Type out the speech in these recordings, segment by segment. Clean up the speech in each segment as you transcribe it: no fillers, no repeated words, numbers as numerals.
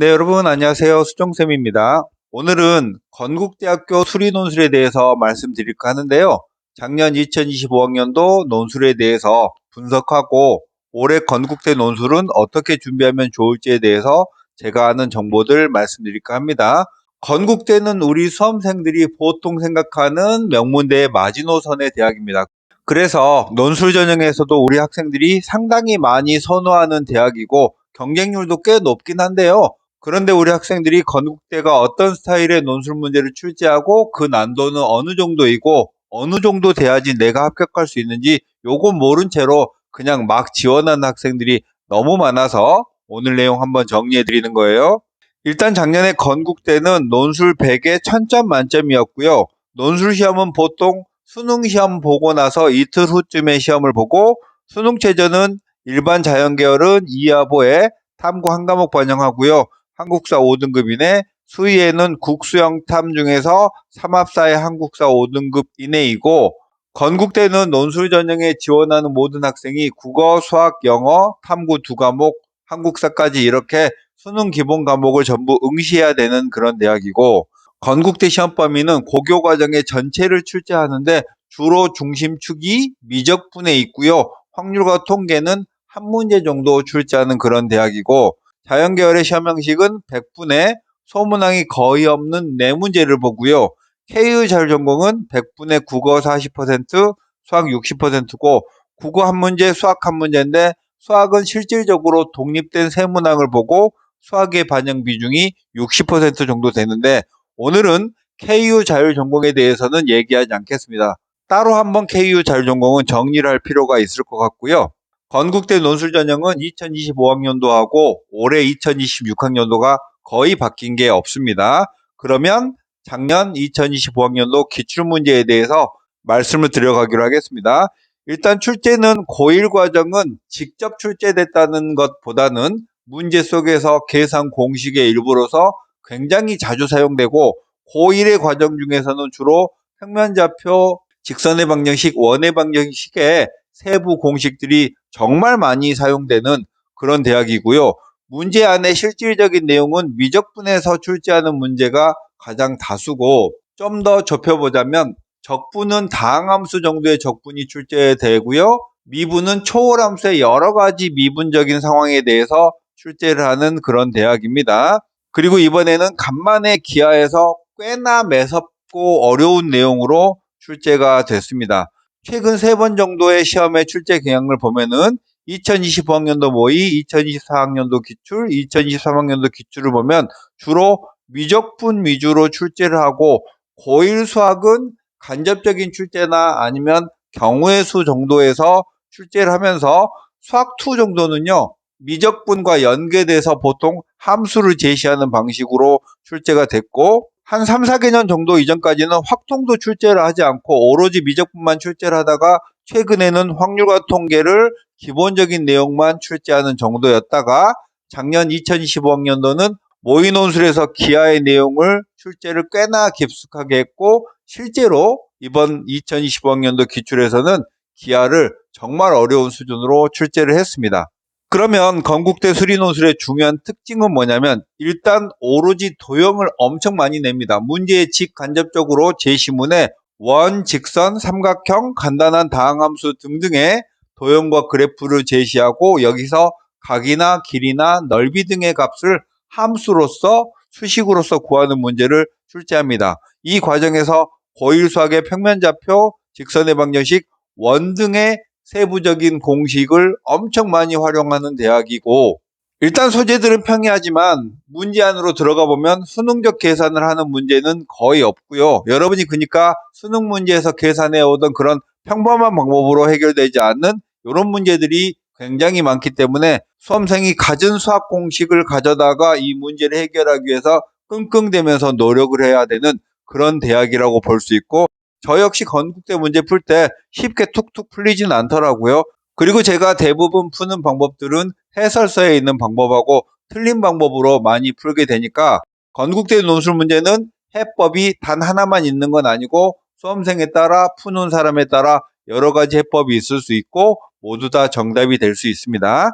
네, 여러분 안녕하세요. 수정쌤입니다. 오늘은 건국대학교 수리논술에 대해서 말씀드릴까 하는데요. 작년 2025학년도 논술에 대해서 분석하고 올해 건국대 논술은 어떻게 준비하면 좋을지에 대해서 제가 아는 정보들 말씀드릴까 합니다. 건국대는 우리 수험생들이 보통 생각하는 명문대의 마지노선의 대학입니다. 그래서 논술 전형에서도 우리 학생들이 상당히 많이 선호하는 대학이고 경쟁률도 꽤 높긴 한데요. 그런데 우리 학생들이 건국대가 어떤 스타일의 논술 문제를 출제하고 그 난도는 어느 정도이고 어느 정도 돼야지 내가 합격할 수 있는지 요거 모른 채로 그냥 막 지원하는 학생들이 너무 많아서 오늘 내용 한번 정리해 드리는 거예요. 일단 작년에 건국대는 논술 100에 1000점 만점이었고요. 논술 시험은 보통 수능 시험 보고 나서 이틀 후쯤에 시험을 보고 수능 최저는 일반 자연계열은 2하보에 탐구 한 과목 반영하고요. 한국사 5등급 이내, 수의에는 국수형 탐 중에서 삼합사의 한국사 5등급 이내이고 건국대는 논술 전형에 지원하는 모든 학생이 국어, 수학, 영어, 탐구 2과목, 한국사까지 이렇게 수능 기본 과목을 전부 응시해야 되는 그런 대학이고 건국대 시험 범위는 고교 과정의 전체를 출제하는데 주로 중심축이 미적분에 있고요. 확률과 통계는 한 문제 정도 출제하는 그런 대학이고 자연계열의 시험 형식은 100분에 소문항이 거의 없는 4문제를 보고요. K의 자율전공은 100분에 국어 40%, 수학 60%고 국어 한 문제, 수학 한 문제인데 수학은 실질적으로 독립된 세문항을 보고 수학의 반영 비중이 60% 정도 되는데 오늘은 KU 자율전공에 대해서는 얘기하지 않겠습니다. 따로 한번 KU 자율전공은 정리를 할 필요가 있을 것 같고요. 건국대 논술 전형은 2025학년도하고 올해 2026학년도가 거의 바뀐 게 없습니다. 그러면 작년 2025학년도 기출문제에 대해서 말씀을 드려가기로 하겠습니다. 일단 출제는 고1 과정은 직접 출제됐다는 것보다는 문제 속에서 계산 공식의 일부로서 굉장히 자주 사용되고 고1의 과정 중에서는 주로 평면좌표, 직선의 방정식, 원의 방정식의 세부 공식들이 정말 많이 사용되는 그런 대학이고요. 문제 안에 실질적인 내용은 미적분에서 출제하는 문제가 가장 다수고 좀 더 좁혀보자면 적분은 다항함수 정도의 적분이 출제되고요. 미분은 초월함수의 여러 가지 미분적인 상황에 대해서 출제를 하는 그런 대학입니다. 그리고 이번에는 간만에 기하에서 꽤나 매섭고 어려운 내용으로 출제가 됐습니다. 최근 3번 정도의 시험의 출제 경향을 보면은 2025학년도 모의, 2024학년도 기출, 2023학년도 기출을 보면 주로 미적분 위주로 출제를 하고 고1 수학은 간접적인 출제나 아니면 경우의 수 정도에서 출제를 하면서 수학 2 정도는요. 미적분과 연계돼서 보통 함수를 제시하는 방식으로 출제가 됐고 한 3, 4개년 정도 이전까지는 확통도 출제를 하지 않고 오로지 미적분만 출제를 하다가 최근에는 확률과 통계를 기본적인 내용만 출제하는 정도였다가 작년 2025학년도는 모의논술에서 기하의 내용을 출제를 꽤나 깊숙하게 했고 실제로 이번 2025학년도 기출에서는 기하를 정말 어려운 수준으로 출제를 했습니다. 그러면 건국대 수리논술의 중요한 특징은 뭐냐면 일단 오로지 도형을 엄청 많이 냅니다. 문제의 직간접적으로 제시문에 원, 직선, 삼각형, 간단한 다항함수 등등의 도형과 그래프를 제시하고 여기서 각이나 길이나 넓이 등의 값을 함수로서 수식으로서 구하는 문제를 출제합니다. 이 과정에서 고1 수학의 평면좌표, 직선의 방정식, 원 등의 세부적인 공식을 엄청 많이 활용하는 대학이고 일단 소재들은 평이하지만 문제 안으로 들어가 보면 수능적 계산을 하는 문제는 거의 없고요. 여러분이 그러니까 수능 문제에서 계산해 오던 그런 평범한 방법으로 해결되지 않는 이런 문제들이 굉장히 많기 때문에 수험생이 갖은 수학 공식을 가져다가 이 문제를 해결하기 위해서 끙끙대면서 노력을 해야 되는 그런 대학이라고 볼 수 있고 저 역시 건국대 문제 풀 때 쉽게 툭툭 풀리진 않더라고요. 그리고 제가 대부분 푸는 방법들은 해설서에 있는 방법하고 틀린 방법으로 많이 풀게 되니까 건국대 논술 문제는 해법이 단 하나만 있는 건 아니고 수험생에 따라 푸는 사람에 따라 여러 가지 해법이 있을 수 있고 모두 다 정답이 될 수 있습니다.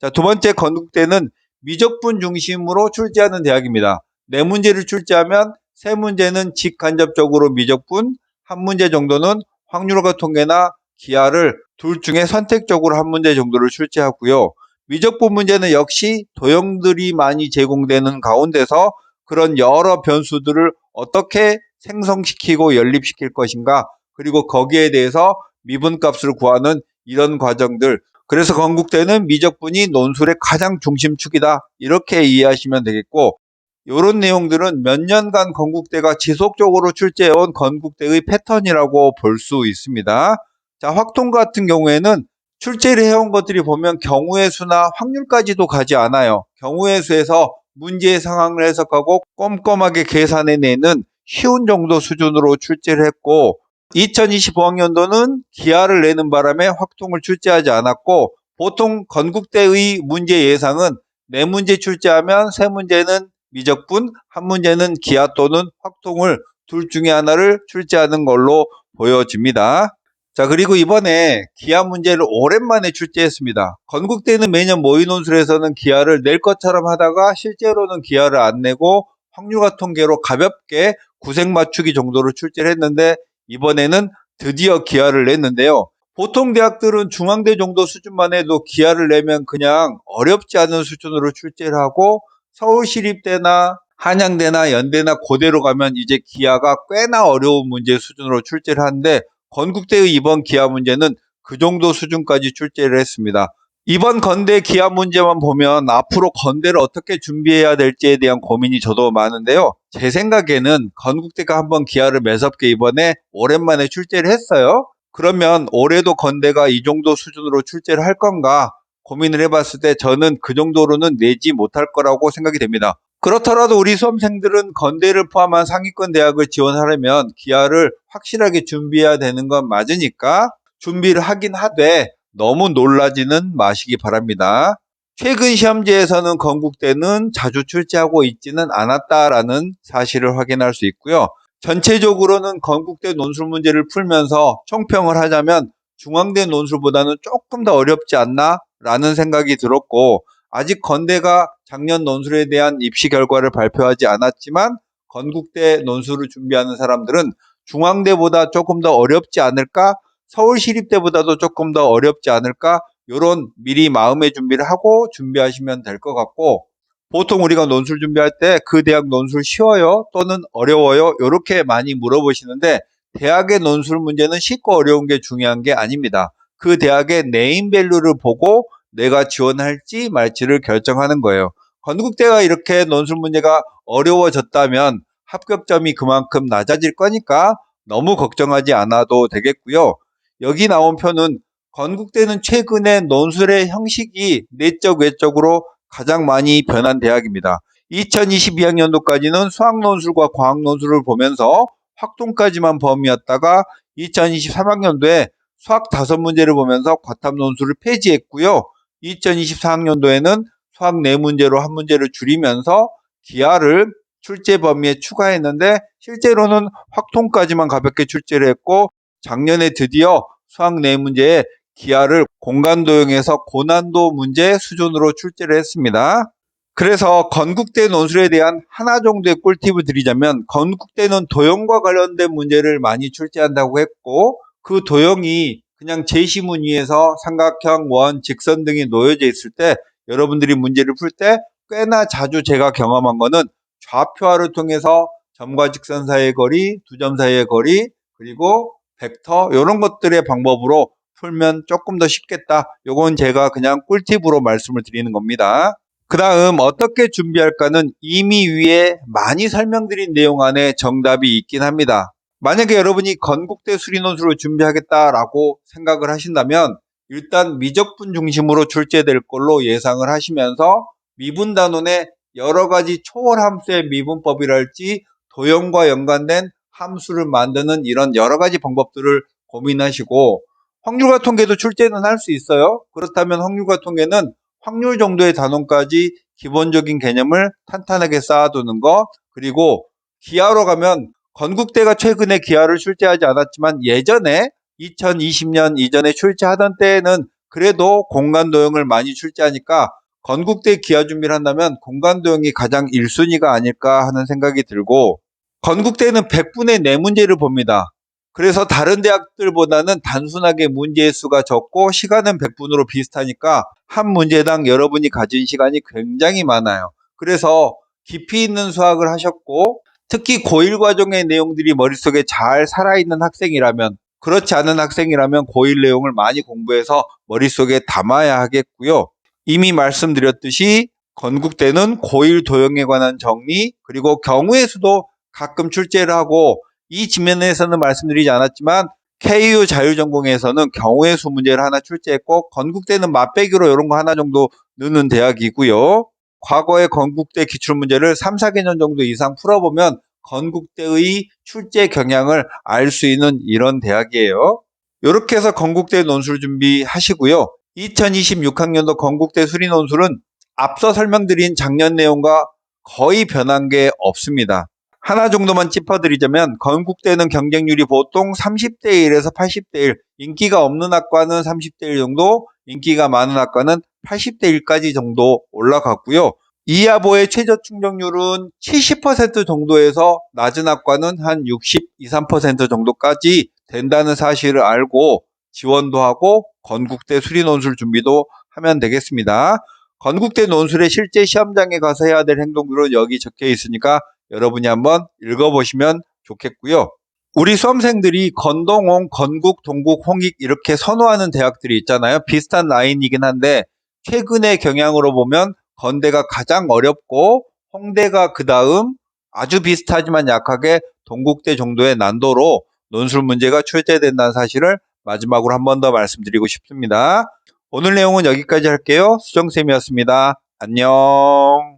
자, 두 번째 건국대는 미적분 중심으로 출제하는 대학입니다. 4문제를 출제하면 3문제는 직간접적으로 미적분, 1문제 정도는 확률과 통계나 기하를 둘 중에 선택적으로 1문제 정도를 출제하고요. 미적분 문제는 역시 도형들이 많이 제공되는 가운데서 그런 여러 변수들을 어떻게 생성시키고 연립시킬 것인가, 그리고 거기에 대해서 미분값을 구하는 이런 과정들. 그래서 건국대는 미적분이 논술의 가장 중심축이다, 이렇게 이해하시면 되겠고, 이런 내용들은 몇 년간 건국대가 지속적으로 출제해온 건국대의 패턴이라고 볼 수 있습니다. 자, 확통 같은 경우에는 출제를 해온 것들이 보면 경우의 수나 확률까지도 가지 않아요. 경우의 수에서 문제의 상황을 해석하고 꼼꼼하게 계산해내는 쉬운 정도 수준으로 출제를 했고, 2025학년도는 기하를 내는 바람에 확통을 출제하지 않았고, 보통 건국대의 문제 예상은 4문제 출제하면 3문제는 미적분, 1문제는 기하 또는 확통을 둘 중에 하나를 출제하는 걸로 보여집니다. 자, 그리고 이번에 기하 문제를 오랜만에 출제했습니다. 건국대는 매년 모의논술에서는 기하를 낼 것처럼 하다가 실제로는 기하를 안 내고 확률과 통계로 가볍게 구색 맞추기 정도로 출제를 했는데, 이번에는 드디어 기하를 냈는데요. 보통 대학들은 중앙대 정도 수준만 해도 기하를 내면 그냥 어렵지 않은 수준으로 출제를 하고, 서울시립대나 한양대나 연대나 고대로 가면 이제 기하가 꽤나 어려운 문제 수준으로 출제를 하는데, 건국대의 이번 기하 문제는 그 정도 수준까지 출제를 했습니다. 이번 건대 기하 문제만 보면 앞으로 건대를 어떻게 준비해야 될지에 대한 고민이 저도 많은데요. 제 생각에는 건국대가 한번 기하를 매섭게 이번에 오랜만에 출제를 했어요. 그러면 올해도 건대가 이 정도 수준으로 출제를 할 건가 고민을 해봤을 때 저는 그 정도로는 내지 못할 거라고 생각이 됩니다. 그렇더라도 우리 수험생들은 건대를 포함한 상위권 대학을 지원하려면 기하를 확실하게 준비해야 되는 건 맞으니까 준비를 하긴 하되 너무 놀라지는 마시기 바랍니다. 최근 시험지에서는 건국대는 자주 출제하고 있지는 않았다라는 사실을 확인할 수 있고요. 전체적으로는 건국대 논술 문제를 풀면서 총평을 하자면 중앙대 논술보다는 조금 더 어렵지 않나 라는 생각이 들었고, 아직 건대가 작년 논술에 대한 입시 결과를 발표하지 않았지만 건국대 논술을 준비하는 사람들은 중앙대보다 조금 더 어렵지 않을까, 서울시립대보다도 조금 더 어렵지 않을까, 이런 미리 마음의 준비를 하고 준비하시면 될 것 같고, 보통 우리가 논술 준비할 때 그 대학 논술 쉬워요 또는 어려워요 이렇게 많이 물어보시는데, 대학의 논술 문제는 쉽고 어려운 게 중요한 게 아닙니다. 그 대학의 네임밸류를 보고 내가 지원할지 말지를 결정하는 거예요. 건국대가 이렇게 논술 문제가 어려워졌다면 합격점이 그만큼 낮아질 거니까 너무 걱정하지 않아도 되겠고요. 여기 나온 표는 건국대는 최근에 논술의 형식이 내적 외적으로 가장 많이 변한 대학입니다. 2022학년도까지는 수학논술과 과학논술을 보면서 확통까지만 범위였다가 2023학년도에 수학 5문제를 보면서 과탐논술을 폐지했고요. 2024학년도에는 수학 4문제로 1문제를 줄이면서 기하를 출제 범위에 추가했는데, 실제로는 확통까지만 가볍게 출제를 했고, 작년에 드디어 수학 4문제에 기하를 공간도형에서 고난도 문제 수준으로 출제를 했습니다. 그래서 건국대 논술에 대한 하나 정도의 꿀팁을 드리자면, 건국대는 도형과 관련된 문제를 많이 출제한다고 했고, 그 도형이 그냥 제시문 위에서 삼각형, 원, 직선 등이 놓여져 있을 때 여러분들이 문제를 풀 때 꽤나 자주 제가 경험한 거는 좌표화를 통해서 점과 직선 사이의 거리, 두 점 사이의 거리, 그리고 벡터 이런 것들의 방법으로 풀면 조금 더 쉽겠다. 요건 제가 그냥 꿀팁으로 말씀을 드리는 겁니다. 그 다음 어떻게 준비할까는 이미 위에 많이 설명드린 내용 안에 정답이 있긴 합니다. 만약에 여러분이 건국대 수리논술을 준비하겠다라고 생각을 하신다면 일단 미적분 중심으로 출제될 걸로 예상을 하시면서 미분단원의 여러 가지 초월함수의 미분법이랄지 도형과 연관된 함수를 만드는 이런 여러 가지 방법들을 고민하시고, 확률과 통계도 출제는 할 수 있어요. 그렇다면 확률과 통계는 확률 정도의 단원까지 기본적인 개념을 탄탄하게 쌓아두는 거, 그리고 기하로 가면 건국대가 최근에 기하를 출제하지 않았지만 예전에 2020년 이전에 출제하던 때에는 그래도 공간 도형을 많이 출제하니까 건국대 기하 준비를 한다면 공간도형이 가장 1순위가 아닐까 하는 생각이 들고, 건국대는 100분의 4 문제를 봅니다. 그래서 다른 대학들보다는 단순하게 문제의 수가 적고 시간은 100분으로 비슷하니까 한 문제당 여러분이 가진 시간이 굉장히 많아요. 그래서 깊이 있는 수학을 하셨고 특히 고1 과정의 내용들이 머릿속에 잘 살아있는 학생이라면, 그렇지 않은 학생이라면 고1 내용을 많이 공부해서 머릿속에 담아야 하겠고요. 이미 말씀드렸듯이 건국대는 고1 도형에 관한 정리, 그리고 경우의 수도 가끔 출제를 하고, 이 지면에서는 말씀드리지 않았지만 KU 자율전공에서는 경우의 수 문제를 하나 출제했고, 건국대는 맛배기로 이런 거 하나 정도 넣는 대학이고요. 과거의 건국대 기출문제를 3, 4개년 정도 이상 풀어보면 건국대의 출제 경향을 알 수 있는 이런 대학이에요. 이렇게 해서 건국대 논술 준비하시고요. 2026학년도 건국대 수리 논술은 앞서 설명드린 작년 내용과 거의 변한 게 없습니다. 하나 정도만 짚어드리자면 건국대는 경쟁률이 보통 30대 1에서 80대 1, 인기가 없는 학과는 30대 1 정도, 인기가 많은 학과는 80대 1까지 정도 올라갔고요. 이하보의 최저 충족률은 70% 정도에서 낮은 학과는 한 62, 3% 정도까지 된다는 사실을 알고 지원도 하고 건국대 수리 논술 준비도 하면 되겠습니다. 건국대 논술의 실제 시험장에 가서 해야 될 행동들은 여기 적혀 있으니까 여러분이 한번 읽어보시면 좋겠고요. 우리 수험생들이 건동홍, 건국, 동국, 홍익 이렇게 선호하는 대학들이 있잖아요. 비슷한 라인이긴 한데 최근의 경향으로 보면 건대가 가장 어렵고 홍대가 그 다음 아주 비슷하지만 약하게 동국대 정도의 난도로 논술 문제가 출제된다는 사실을 마지막으로 한 번 더 말씀드리고 싶습니다. 오늘 내용은 여기까지 할게요. 수정쌤이었습니다. 안녕.